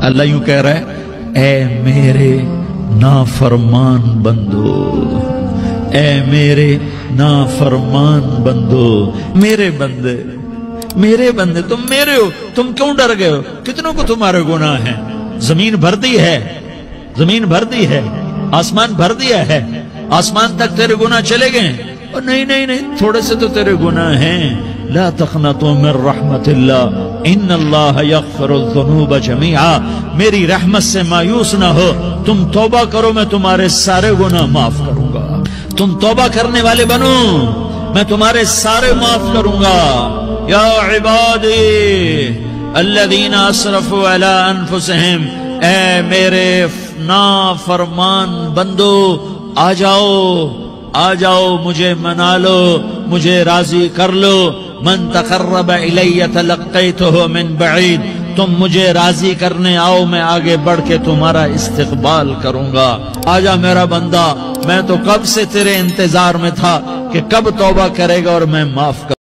اللہ یوں کہہ رہا ہے اے میرے نافرمان بندو، اے میرے نافرمان بندو، میرے بندے تم میرے ہو، تم کیوں ڈر گئے ہو؟ کتنوں کو تمہارے گناہ ہیں؟ زمین بھر دی ہے، آسمان بھر دیا ہے، آسمان تک تیرے گناہ چلے گئے ہیں؟ اور نہیں تھوڑے سے تو تیرے گناہ ہیں۔ لا تقنطوا من رحمت اللہ ان اللہ یغفر الذنوب جميعا، میری رحمت سے مایوس نہ ہو، تم توبہ کرو میں تمہارے سارے گناہ معاف کروں گا۔ تم توبہ کرنے والے بنو، میں تمہارے سارے معاف کروں گا۔ یا عبادی الذین اسرفوا علی انفسہم، اے میرے نافرمان بندو آ جاؤ مجھے منا لو، مجھے راضی کر لو۔ من تقرب الی تلقیتہ من بعید، تم مجھے راضی کرنے آؤ، میں آگے بڑھ کے تمہارا استقبال کروں گا۔ آجا میرا بندہ، میں تو کب سے تیرے انتظار میں تھا کہ کب توبہ کرے گا اور میں معاف کر